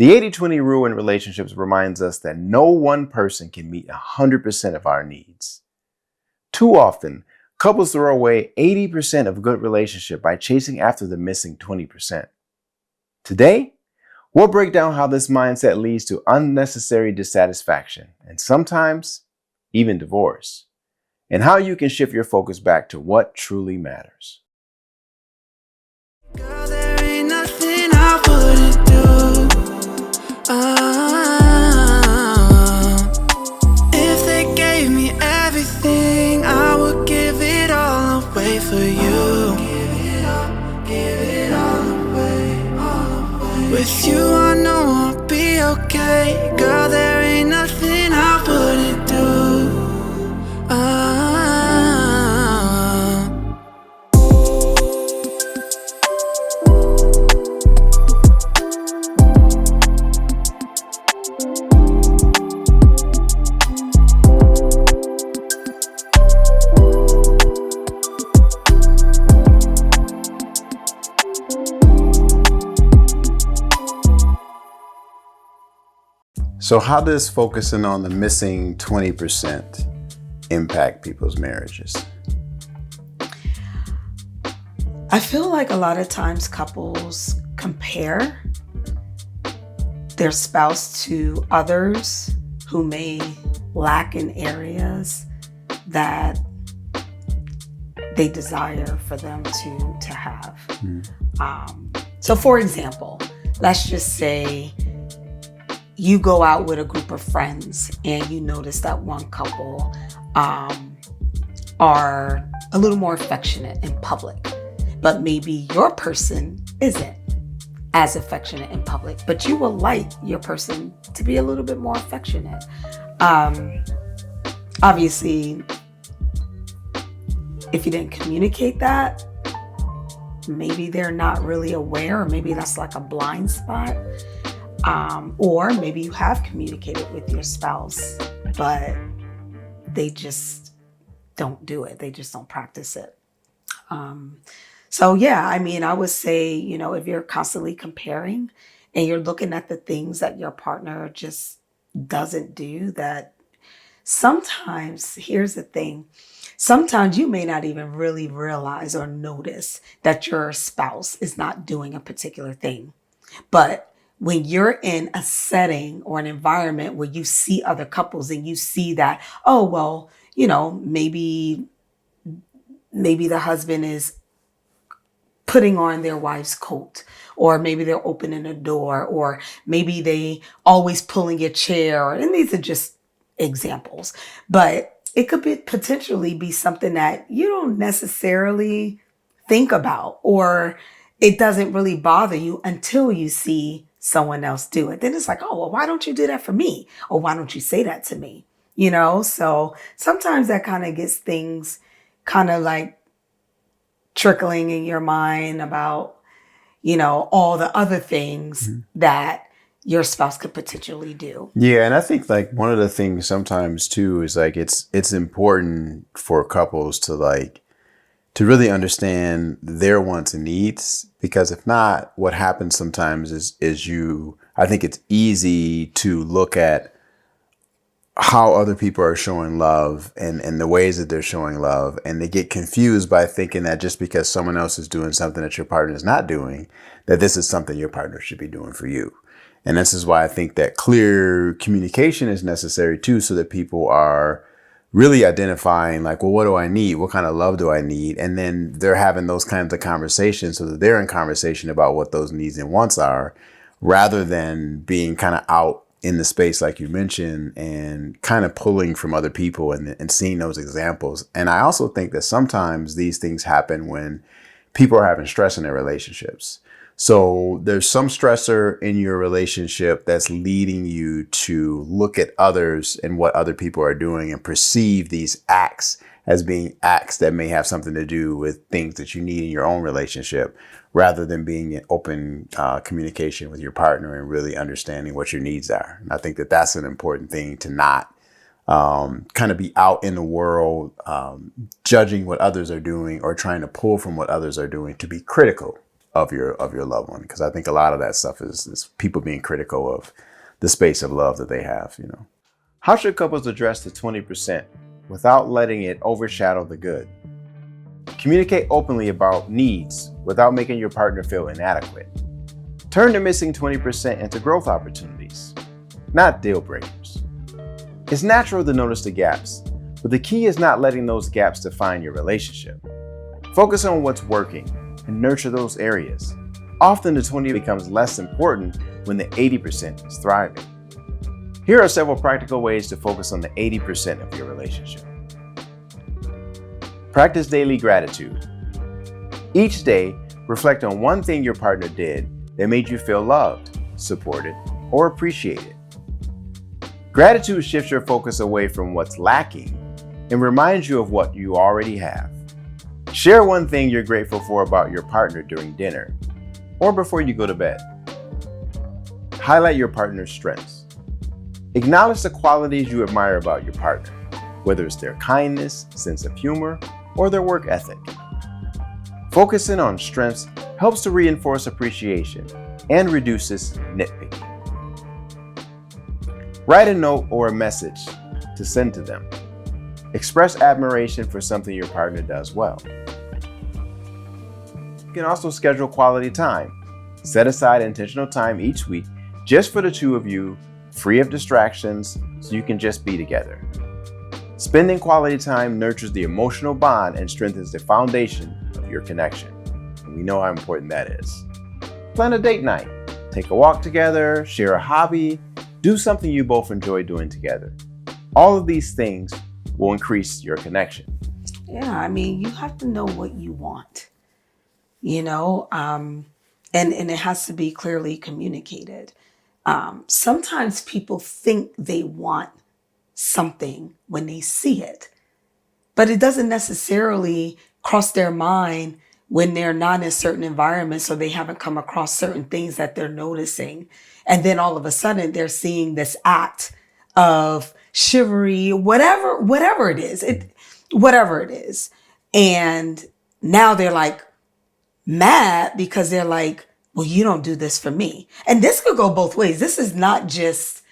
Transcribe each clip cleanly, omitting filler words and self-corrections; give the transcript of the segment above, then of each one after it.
The 80-20 rule in relationships reminds us that no one person can meet 100% of our needs. Too often, couples throw away 80% of good relationship by chasing after the missing 20%. Today, we'll break down how this mindset leads to unnecessary dissatisfaction and sometimes even divorce, and how you can shift your focus back to what truly matters. Girl, there ain't nothing I wouldn't do. If they gave me everything, I would give it all away for you. Give it all away. With you, I know I'll be okay. Girl, there ain't nothing I wouldn't do. So how does focusing on the missing 20% impact people's marriages? I feel like a lot of times couples compare their spouse to others who may lack in areas that they desire for them to have. So for example, let's just say you go out with a group of friends and you notice that one couple are a little more affectionate in public, but maybe your person isn't as affectionate in public, but you would like your person to be a little bit more affectionate. Obviously, if you didn't communicate that, maybe they're not really aware, or maybe that's like a blind spot. Or maybe you have communicated with your spouse, but they just don't do it. They just don't practice it. So yeah, I mean, I would say, if you're constantly comparing and you're looking at the things that your partner just doesn't do, that sometimes, here's the thing, sometimes you may not even really realize or notice that your spouse is not doing a particular thing. But when you're in a setting or an environment where you see other couples and you see that, oh, well, maybe the husband is putting on their wife's coat, or maybe they're opening a door, or maybe they always pulling your chair. And these are just examples, but it could potentially be something that you don't necessarily think about, or it doesn't really bother you until you see someone else do it. Then it's like, oh, well, why don't you do that for me? Or why don't you say that to me? So sometimes that kind of gets things kind of like trickling in your mind about, all the other things that your spouse could potentially do. Yeah, and I think like one of the things sometimes too is like it's important for couples to really understand their wants and needs, because if not, what happens sometimes is I think it's easy to look at how other people are showing love and the ways that they're showing love, and they get confused by thinking that just because someone else is doing something that your partner is not doing, that this is something your partner should be doing for you. And this is why I think that clear communication is necessary too, so that people are really identifying like, well, what do I need? What kind of love do I need? And then they're having those kinds of conversations so that they're in conversation about what those needs and wants are, rather than being kind of out in the space, like you mentioned, and kind of pulling from other people and seeing those examples. And I also think that sometimes these things happen when people are having stress in their relationships. So there's some stressor in your relationship that's leading you to look at others and what other people are doing and perceive these acts as being acts that may have something to do with things that you need in your own relationship, rather than being in open communication with your partner and really understanding what your needs are. And I think that that's an important thing, to not kind of be out in the world judging what others are doing or trying to pull from what others are doing, to be critical of your loved one, because I think a lot of that stuff is people being critical of the space of love that they have. How should couples address the 20% without letting it overshadow the good? Communicate openly about needs without making your partner feel inadequate. Turn the missing 20% into growth opportunities, not deal breakers. It's natural to notice the gaps, but the key is not letting those gaps define your relationship. Focus on what's working and nurture those areas. Often the 20 becomes less important when the 80% is thriving. Here are several practical ways to focus on the 80% of your relationship. Practice daily gratitude. Each day, reflect on one thing your partner did that made you feel loved, supported, or appreciated. Gratitude shifts your focus away from what's lacking and reminds you of what you already have. Share one thing you're grateful for about your partner during dinner or before you go to bed. Highlight your partner's strengths. Acknowledge the qualities you admire about your partner, whether it's their kindness, sense of humor, or their work ethic. Focusing on strengths helps to reinforce appreciation and reduces nitpicking. Write a note or a message to send to them. Express admiration for something your partner does well. You can also schedule quality time. Set aside intentional time each week just for the two of you, free of distractions, so you can just be together. Spending quality time nurtures the emotional bond and strengthens the foundation of your connection. And we know how important that is. Plan a date night. Take a walk together, share a hobby, do something you both enjoy doing together. All of these things will increase your connection. Yeah, I mean, you have to know what you want, and it has to be clearly communicated. Sometimes people think they want something when they see it, but it doesn't necessarily cross their mind when they're not in certain environments or they haven't come across certain things that they're noticing. And then all of a sudden they're seeing this act of chivalry, whatever it is. And now they're like mad because they're like, well, you don't do this for me. And this could go both ways. This is not just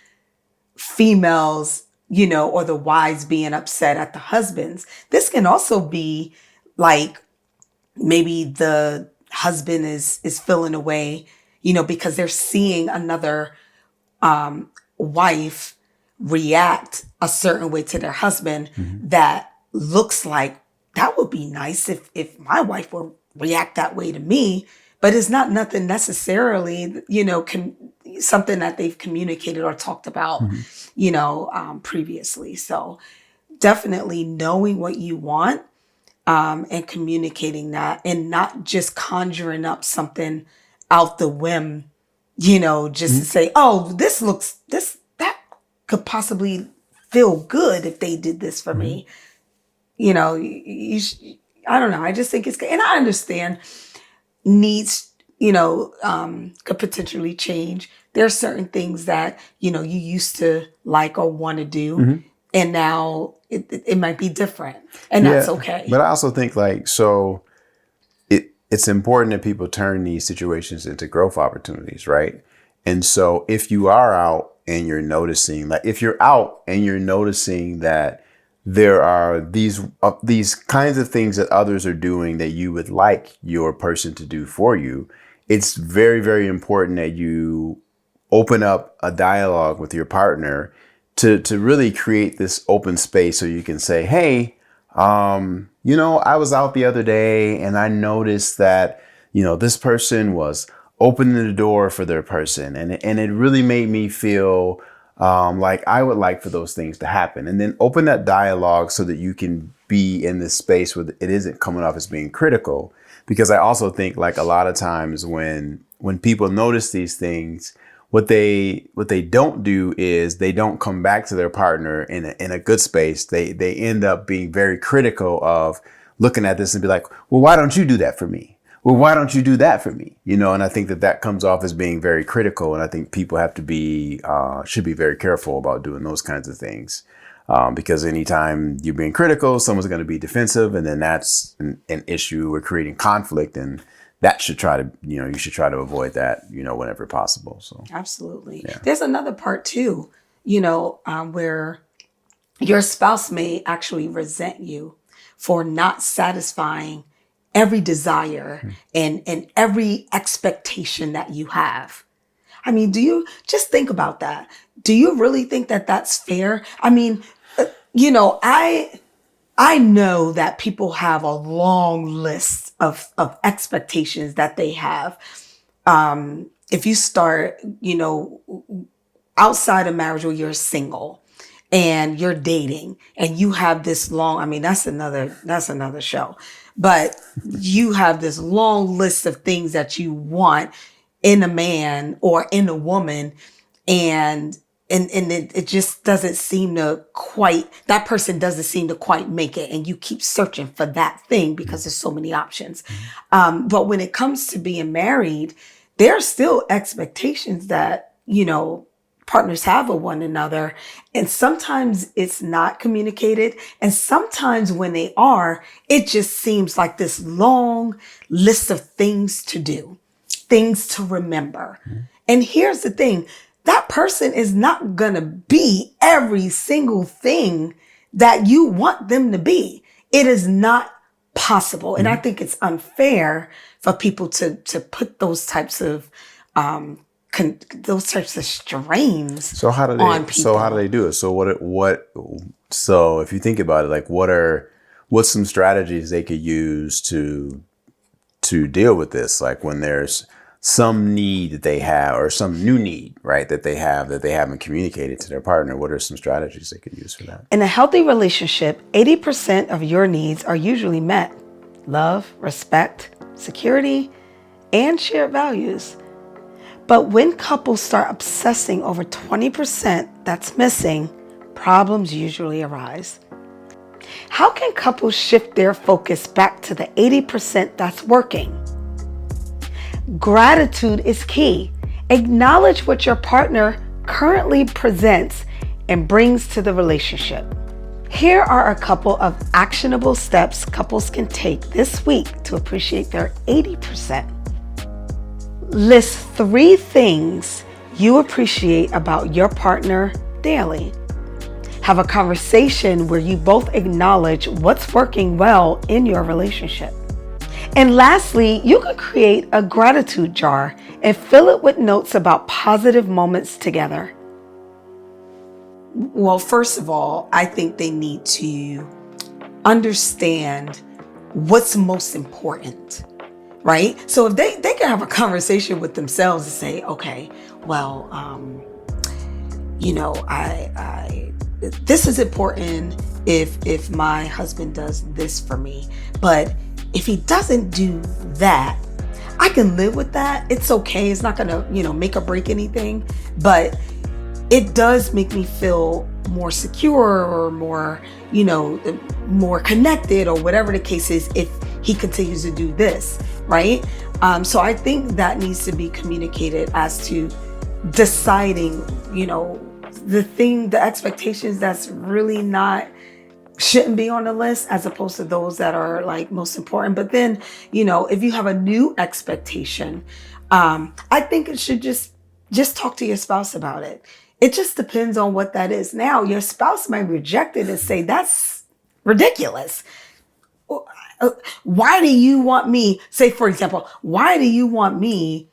females, or the wives being upset at the husbands. This can also be like maybe the husband is feeling away, because they're seeing another wife react a certain way to their husband that looks like that would be nice if my wife would react that way to me. But it's not nothing necessarily, something that they've communicated or talked about, previously. So definitely knowing what you want and communicating that, and not just conjuring up something out the whim, just to say, oh, that could possibly feel good if they did this for me. I don't know. I just think it's good. And I understand needs, could potentially change. There are certain things that, you used to like or want to do. And now it might be different, and that's okay. But I also think it's important that people turn these situations into growth opportunities, right? And so if you are out and you're noticing, that there are these kinds of things that others are doing that you would like your person to do for you, it's very, very important that you open up a dialogue with your partner to really create this open space so you can say, hey, I was out the other day and I noticed that, this person was opening the door for their person. And it really made me feel like I would like for those things to happen. And then open that dialogue so that you can be in this space where it isn't coming off as being critical. Because I also think like a lot of times when people notice these things, what they don't do is they don't come back to their partner in a good space. They end up being very critical of looking at this and be like, well, why don't you do that for me? Well, why don't you do that for me? And I think that comes off as being very critical. And I think people have to should be very careful about doing those kinds of things. Because anytime you're being critical, someone's going to be defensive, and then that's an issue. We're creating conflict, and that should try to, you should try to avoid that, whenever possible. So Absolutely. yeah. There's another part too, where your spouse may actually resent you for not satisfying every desire and every expectation that you have. I mean, do you just think about that? Do you really think that that's fair? I mean, I know that people have a long list of expectations that they have. If you start, outside of marriage or you're single and you're dating and you have this long, I mean, that's another show, but you have this long list of things that you want in a man or in a woman. And it just doesn't seem to quite, that person doesn't seem to quite make it. And you keep searching for that thing because there's so many options. But when it comes to being married, there are still expectations that, partners have of one another. And sometimes it's not communicated. And sometimes when they are, it just seems like this long list of things to do, things to remember. And here's the thing. That person is not going to be every single thing that you want them to be. It is not possible. And I think it's unfair for people to put those types of strains So how do they on people. So how do they do it? So if you think about it, like what's some strategies they could use to deal with this? Like when there's some need that they have or some new need, right, that they haven't communicated to their partner, what are some strategies they could use for that? In a healthy relationship, 80% of your needs are usually met. Love, respect, security, and shared values. But when couples start obsessing over 20% that's missing, problems usually arise. How can couples shift their focus back to the 80% that's working? Gratitude is key. Acknowledge what your partner currently presents and brings to the relationship. Here are a couple of actionable steps couples can take this week to appreciate their 80%. List 3 things you appreciate about your partner daily. Have a conversation where you both acknowledge what's working well in your relationship. And lastly, you can create a gratitude jar and fill it with notes about positive moments together. Well, first of all, I think they need to understand what's most important, right? So if they can have a conversation with themselves and say, okay, well, this is important if my husband does this for me, but if he doesn't do that, I can live with that. It's okay. It's not going to, make or break anything, but it does make me feel more secure or more, more connected or whatever the case is if he continues to do this, right? So I think that needs to be communicated as to deciding, the expectations that's really shouldn't be on the list as opposed to those that are like most important. But then, if you have a new expectation, I think it should just talk to your spouse about it. It just depends on what that is. Now, your spouse might reject it and say, that's ridiculous. Why do you want me, say, for example, why do you want me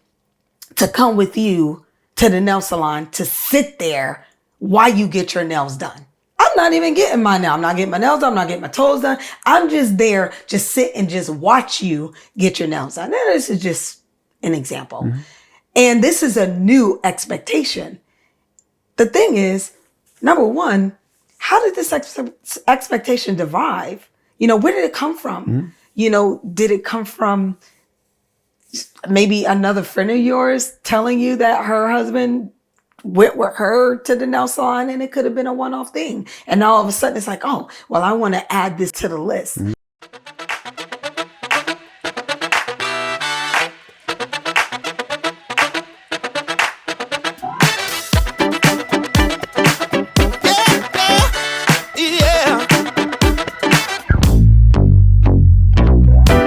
to come with you to the nail salon to sit there while you get your nails done? I'm not even getting my nails. I'm not getting my nails done. I'm not getting my toes done. I'm just there, just sit and just watch you get your nails done. Now, this is just an example. Mm-hmm. And this is a new expectation. The thing is, number one, how did this expectation derive? Where did it come from? Mm-hmm. Did it come from maybe another friend of yours telling you that her husband went with her to the nail salon and it could have been a one-off thing? And all of a sudden it's like, oh, well, I want to add this to the list. Mm-hmm.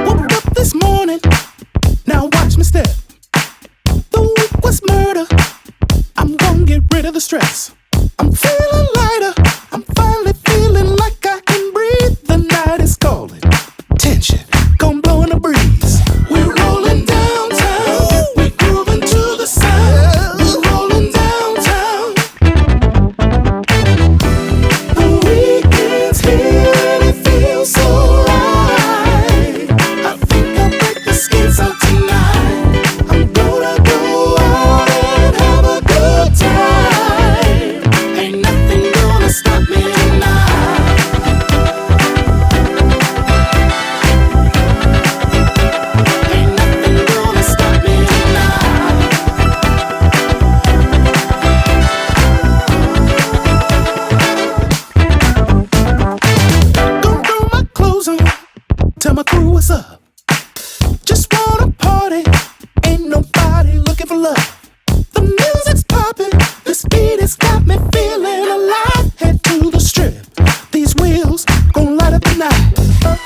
Woke up this morning, now rid of the stress. I'm feeling lighter. I'm finally feeling like I can breathe. The night is calling. Tension, gon' blow in the breeze. We're rolling downtown. We're grooving to the sound. We're rolling downtown. The weekend's here and it feels so right. I think I'll break the skates out tonight. I'm gonna go out and have a good time. Ain't nothing gonna stop me tonight. Ain't nothing gonna stop me tonight. Gonna throw my clothes on, tell my crew what's up. Just wanna party, ain't nobody looking for love. The music's popping, this beat has got me feeling alive. Head to the strip, these wheels gon' light up the night.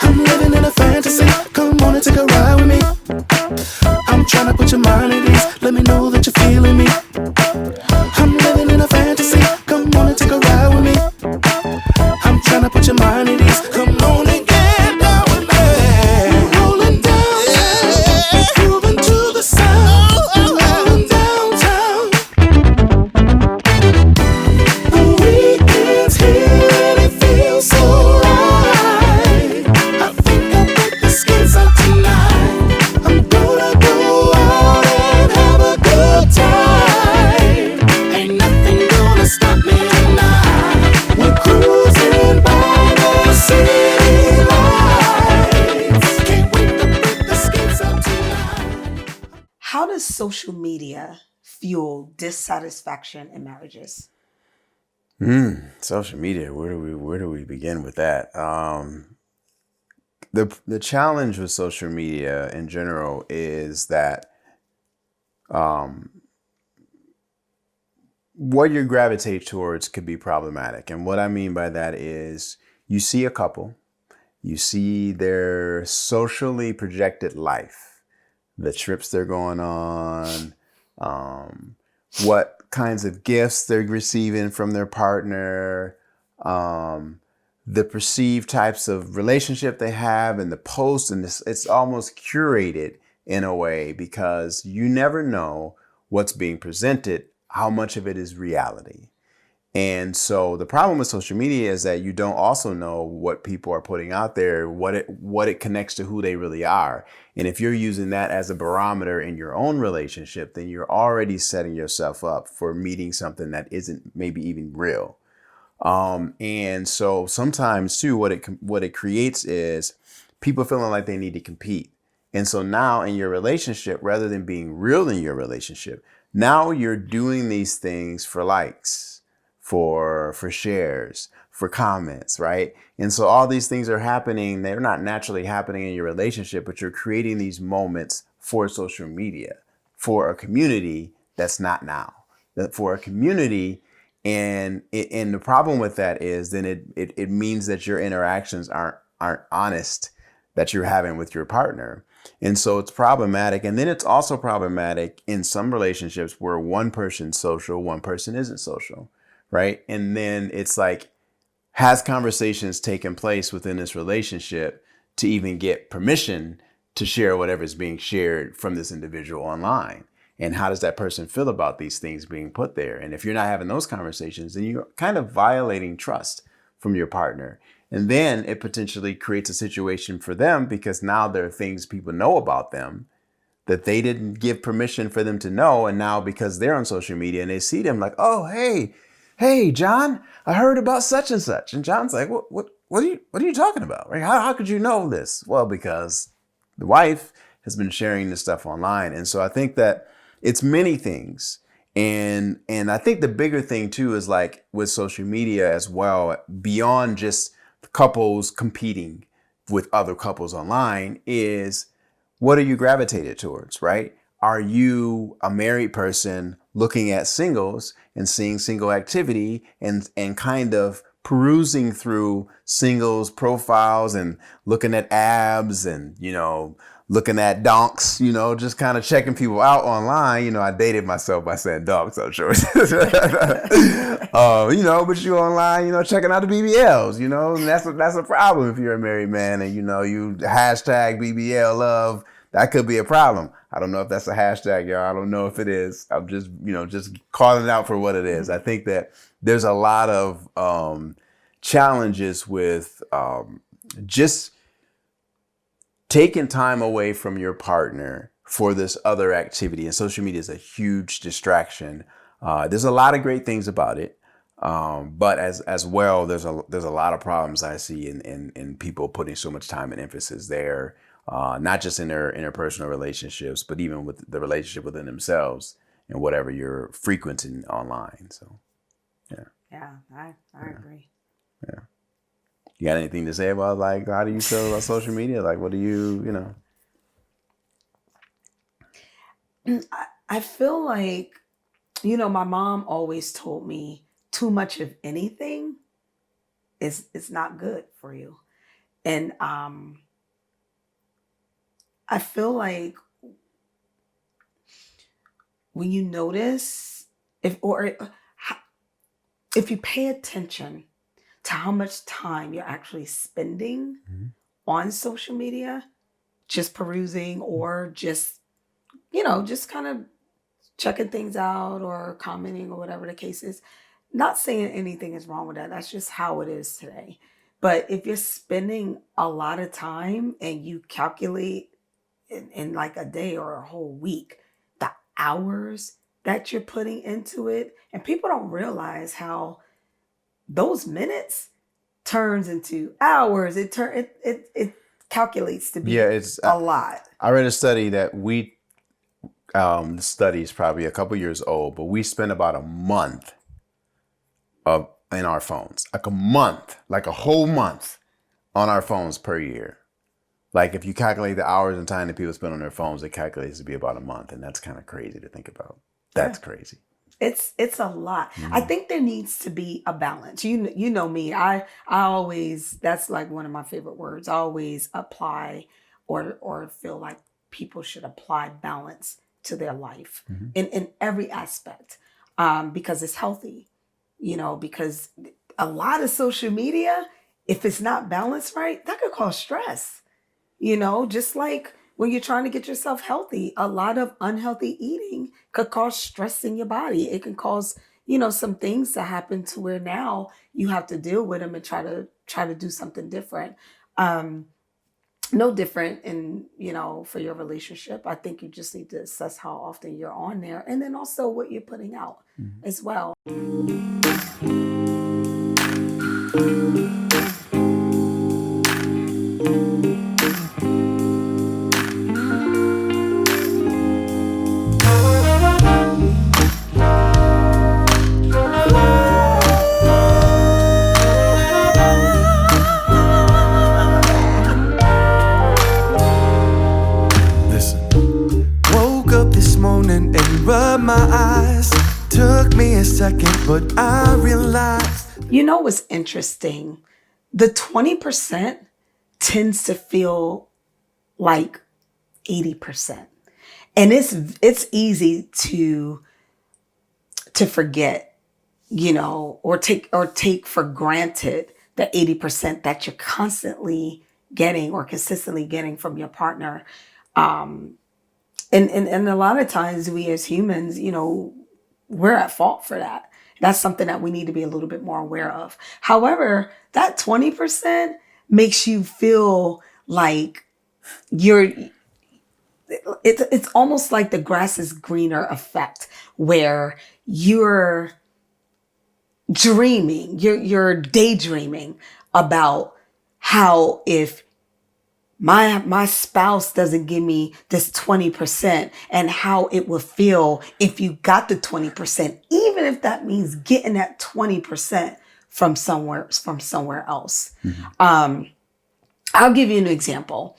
I'm living in a fantasy, come on and take a ride with me. I'm tryna put your mind at ease, let me know that you're feeling me. I'm living in a fantasy, come on and take a ride with me. I'm tryna put your mind at ease, come on and get down with me. Rolling down, grooving to the sound. Rolling downtown. The weekend's here and it feels so right. I think I'll break the skates out tonight. I'm gonna go out and have a good time. Ain't nothing gonna stop me tonight. We're cruising by the city lights. Can't wait to break the skates out tonight. How does social media fuel dissatisfaction in marriages? Social media. Where do we begin with that? The challenge with social media in general is that what you gravitate towards could be problematic. And what I mean by that is you see a couple, you see their socially projected life, the trips they're going on, what kinds of gifts they're receiving from their partner, the perceived types of relationship they have, and the posts, and it's almost curated in a way because you never know what's being presented, how much of it is reality. And so the problem with social media is that you don't also know what people are putting out there, what it connects to who they really are. And if you're using that as a barometer in your own relationship, then you're already setting yourself up for meeting something that isn't maybe even real. And so sometimes too, what it creates is people feeling like they need to compete. And so now in your relationship, rather than being real in your relationship, now you're doing these things for likes, for shares, for comments, right? And so all these things are happening. They're not naturally happening in your relationship, but you're creating these moments for social media, for a community that's not now, for a community. And the problem with that is then it means that your interactions aren't honest that you're having with your partner. And so it's problematic. And then it's also problematic in some relationships where one person's social, one person isn't social, right? And then it's like, has conversations taken place within this relationship to even get permission to share whatever's being shared from this individual online? And how does that person feel about these things being put there? And if you're not having those conversations, then you're kind of violating trust from your partner. And then it potentially creates a situation for them because now there are things people know about them that they didn't give permission for them to know. And now because they're on social media and they see them like, oh, hey, John, I heard about such and such. And John's like, what are you talking about? Right? How could you know this? Well, because the wife has been sharing this stuff online. And so I think that it's many things. And I think the bigger thing too is like with social media as well, beyond just couples competing with other couples online, is what are you gravitated towards, right? Are you a married person looking at singles and seeing single activity and kind of perusing through singles profiles and looking at abs and, looking at donks, just kind of checking people out online. I dated myself by saying donks, I'm sure. But you online, checking out the BBLs, and that's a problem if you're a married man and, you hashtag BBL love. That could be a problem. I don't know if that's a hashtag, y'all. I don't know if it is. I'm just, just calling it out for what it is. I think that there's a lot of challenges with just taking time away from your partner for this other activity. And social media is a huge distraction. There's a lot of great things about it. But as well, there's a lot of problems I see in people putting so much time and emphasis there. Not just in their interpersonal relationships, but even with the relationship within themselves and whatever you're frequenting online. So, yeah. Yeah, I agree. Yeah. You got anything to say about how do you feel about social media? What do you? I feel like, my mom always told me too much of anything is not good for you. And I feel like when you notice if you pay attention to how much time you're actually spending on social media, just perusing or just kind of checking things out or commenting or whatever the case is. Not saying anything is wrong with that. That's just how it is today. But if you're spending a lot of time and you calculate in a day or a whole week, the hours that you're putting into it, and people don't realize how those minutes turns into hours. It calculates to be a lot. I read a study that the study is probably a couple years old, but we spend about a month in our phones, a whole month on our phones per year. If you calculate the hours and time that people spend on their phones, it calculates to be about a month, and that's kind of crazy to think about. That's crazy. It's a lot. I think there needs to be a balance. You know me. I always, that's one of my favorite words. I always apply or feel like people should apply balance to their life in every aspect, because it's healthy. Because a lot of social media, if it's not balanced right, that could cause stress. Just like when you're trying to get yourself healthy, a lot of unhealthy eating could cause stress in your body. It can cause, some things to happen to where now you have to deal with them and try to do something different. No different in, for your relationship. I think you just need to assess how often you're on there and then also what you're putting out as well. But I realized. What's interesting? The 20% tends to feel like 80%. And it's easy to forget, or take for granted the 80% that you're constantly getting or consistently getting from your partner. And a lot of times we as humans, we're at fault for that. That's something that we need to be a little bit more aware of. However, that 20% makes you feel like it's almost like the grass is greener effect, where you're dreaming, you're daydreaming about how if my spouse doesn't give me this 20% and how it would feel if you got the 20%, even if that means getting that 20% from somewhere else. I'll give you an example.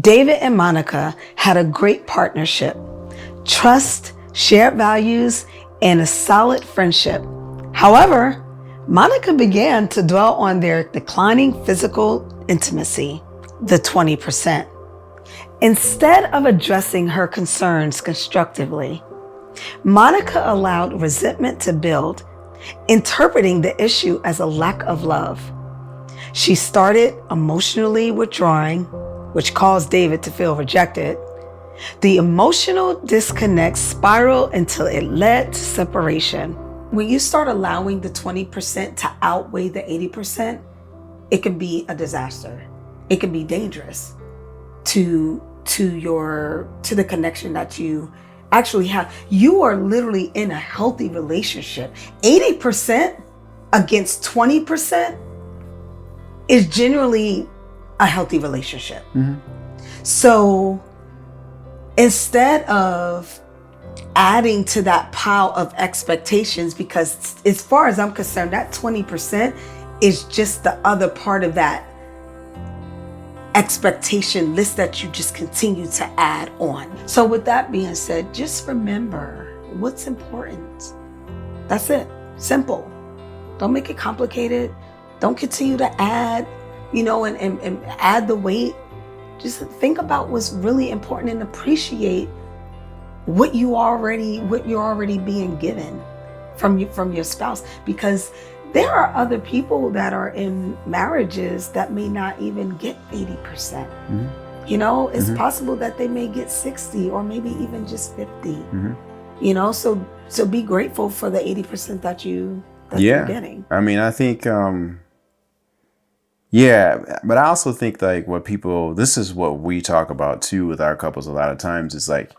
David and Monica had a great partnership, trust, shared values, and a solid friendship. However, Monica began to dwell on their declining physical intimacy, the 20%. Instead of addressing her concerns constructively, Monica allowed resentment to build, interpreting the issue as a lack of love. She started emotionally withdrawing, which caused David to feel rejected. The emotional disconnect spiraled until it led to separation. When you start allowing the 20% to outweigh the 80%, it can be a disaster. It can be dangerous to the connection that you actually have. You are literally in a healthy relationship. 80% against 20% is generally a healthy relationship. Mm-hmm. So instead of adding to that pile of expectations, because as far as I'm concerned, that 20% is just the other part of that expectation list that you just continue to add on. So with that being said, just remember what's important. That's it. Simple. Don't make it complicated. Don't continue to add, and add the weight. Just think about what's really important and appreciate what you're already being given from your spouse, because there are other people that are in marriages that may not even get 80%. Mm-hmm. It's mm-hmm. possible that they may get 60 or maybe even just 50. Mm-hmm. So be grateful for the 80% that you're getting. I mean, I think, but I also think like this is what we talk about too with our couples a lot of times, is like,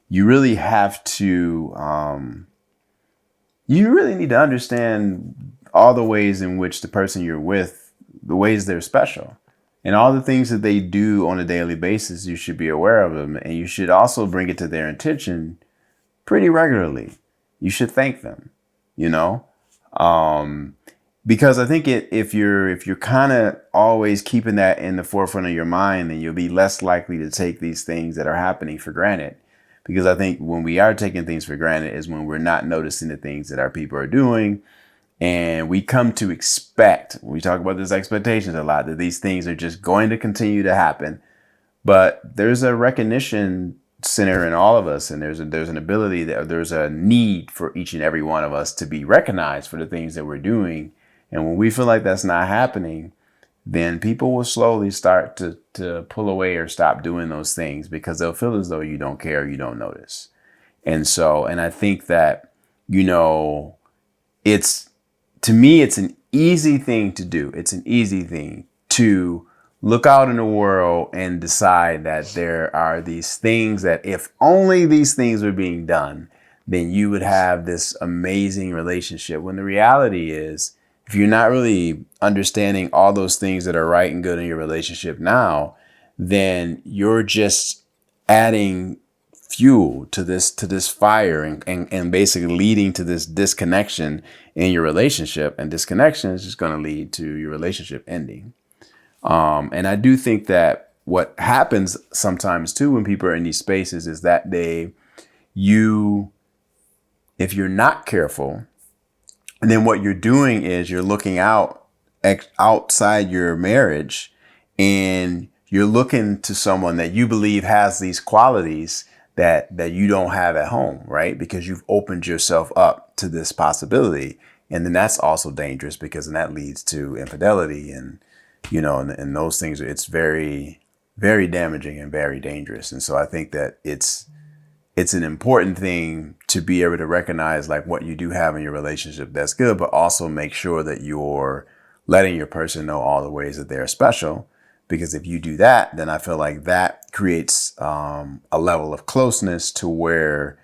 you really have to, you really need to understand all the ways in which the person you're with, the ways they're special, and all the things that they do on a daily basis. You should be aware of them, and you should also bring it to their attention pretty regularly. You should thank them, because I think if you're kind of always keeping that in the forefront of your mind, then you'll be less likely to take these things that are happening for granted. Because I think when we are taking things for granted is when we're not noticing the things that our people are doing. And we come to expect, we talk about this expectations a lot, that these things are just going to continue to happen. But there's a recognition center in all of us. And there's an ability, there's a need for each and every one of us to be recognized for the things that we're doing. And when we feel like that's not happening, then people will slowly start to pull away or stop doing those things, because they'll feel as though you don't care, you don't notice. And I think that, to me, it's an easy thing to do. It's an easy thing to look out in the world and decide that there are these things that if only these things were being done, then you would have this amazing relationship. When the reality is, if you're not really understanding all those things that are right and good in your relationship now, then you're just adding fuel to this fire and basically leading to this disconnection in your relationship. And disconnection is just going to lead to your relationship ending. And I do think that what happens sometimes too when people are in these spaces is that if you're not careful, and then what you're doing is you're looking outside your marriage, and you're looking to someone that you believe has these qualities that you don't have at home, right? Because you've opened yourself up to this possibility. And then that's also dangerous, because then that leads to infidelity and those things. It's very, very damaging and very dangerous. And so I think that it's an important thing to be able to recognize like what you do have in your relationship that's good, but also make sure that you're letting your person know all the ways that they're special. Because if you do that, then I feel like that creates a level of closeness to where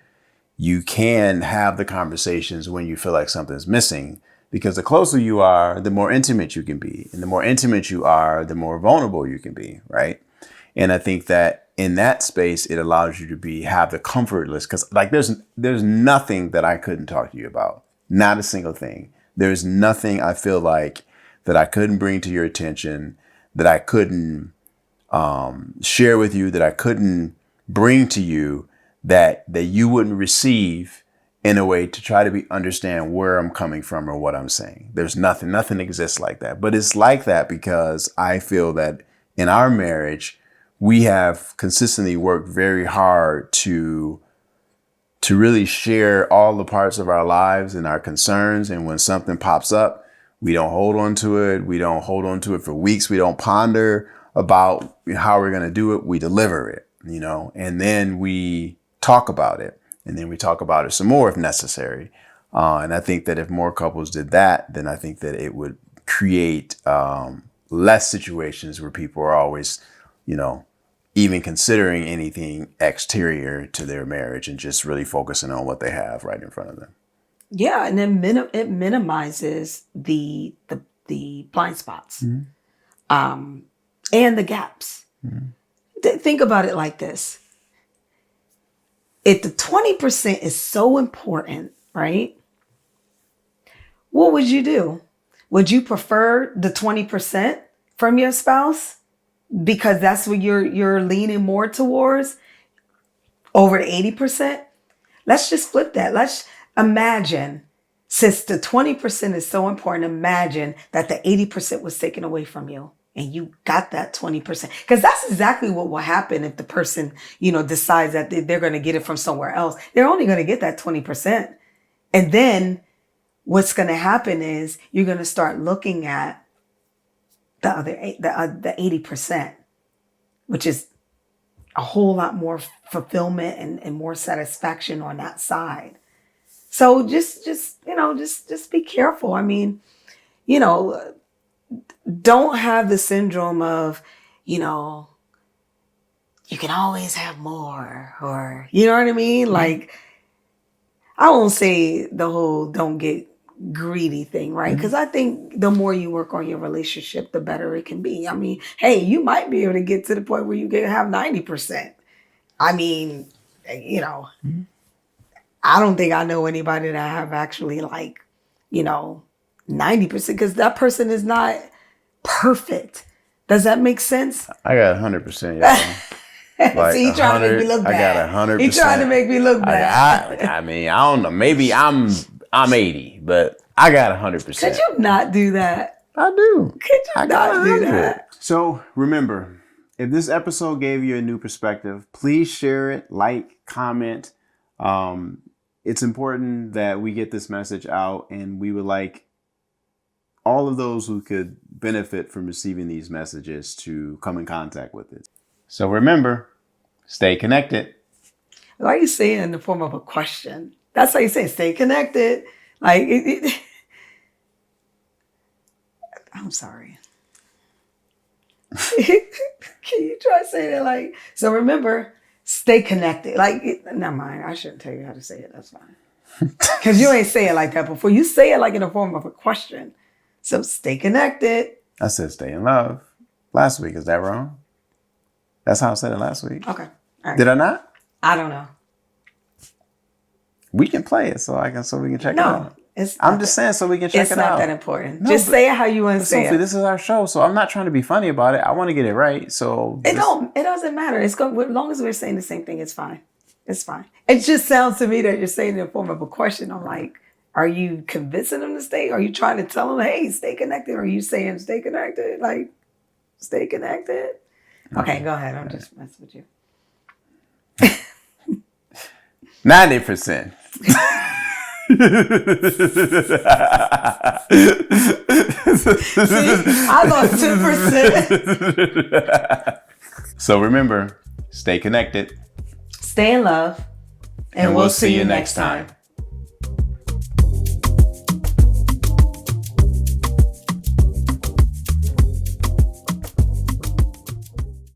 you can have the conversations when you feel like something's missing. Because the closer you are, the more intimate you can be. And the more intimate you are, the more vulnerable you can be, right? And I think that in that space, it allows you to have the comfort list. Because like there's nothing that I couldn't talk to you about. Not a single thing. There's nothing I feel like that I couldn't bring to your attention, that I couldn't share with you, that I couldn't bring to you, that you wouldn't receive in a way to try to understand where I'm coming from or what I'm saying. There's nothing exists like that. But it's like that because I feel that in our marriage, we have consistently worked very hard to really share all the parts of our lives and our concerns. And when something pops up, we don't hold on to it. We don't hold on to it for weeks. We don't ponder about how we're going to do it. We deliver it, and then we talk about it, and then we talk about it some more if necessary. And I think that if more couples did that, then I think that it would create less situations where people are always, even considering anything exterior to their marriage and just really focusing on what they have right in front of them. Yeah, and then it minimizes the blind spots, and the gaps. Think about it like this: if the 20% is so important, right? What would you do? Would you prefer the 20% from your spouse because that's what you're leaning more towards over the 80%? Let's just flip that. Let's imagine, since the 20% is so important, imagine that the 80% was taken away from you and you got that 20%. Because that's exactly what will happen if the person, decides that they're going to get it from somewhere else. They're only going to get that 20%. And then what's going to happen is you're going to start looking at the 80%, which is a whole lot more fulfillment and more satisfaction on that side. So just be careful. I mean, don't have the syndrome of, you can always have more, or, you know what I mean? Like, I won't say the whole don't get greedy thing, right? Because I think the more you work on your relationship, the better it can be. I mean, hey, you might be able to get to the point where you can have 90%. I mean, I don't think I know anybody that have actually 90%, because that person is not perfect. Does that make sense? I got 100%. Yeah. So he trying to make me look bad. I got 100%. He trying to make me look bad. I mean, I don't know. Maybe I'm 80, but I got 100%. Could you not do that? I do. Could you not do that? So remember, if this episode gave you a new perspective, please share it, comment. It's important that we get this message out, and we would like all of those who could benefit from receiving these messages to come in contact with it. So remember, stay connected. Why are you saying it in the form of a question? That's how you say stay connected. I'm sorry. Can you try to say that so remember, stay connected. Never mind. I shouldn't tell you how to say it. That's fine. Because you ain't say it like that before. You say it in the form of a question. So stay connected. I said stay in love last week. Is that wrong? That's how I said it last week. Okay. All right. Did I not? I don't know. We can play it so we can check it out. I'm just saying so we can check it out. It's not that important. No, just say it how you want to say Sophie, it. This is our show, so I'm not trying to be funny about it. I want to get it right. So it doesn't matter. As long as we're saying the same thing, it's fine. It's fine. It just sounds to me that you're saying it in the form of a question. I'm like, are you convincing them to stay? Are you trying to tell them, hey, stay connected? Or are you saying stay connected? Stay connected? Okay, go ahead. I'm just messing with you. 90%. See, I lost 10%. So remember, stay connected. Stay in love. And we'll see you next time.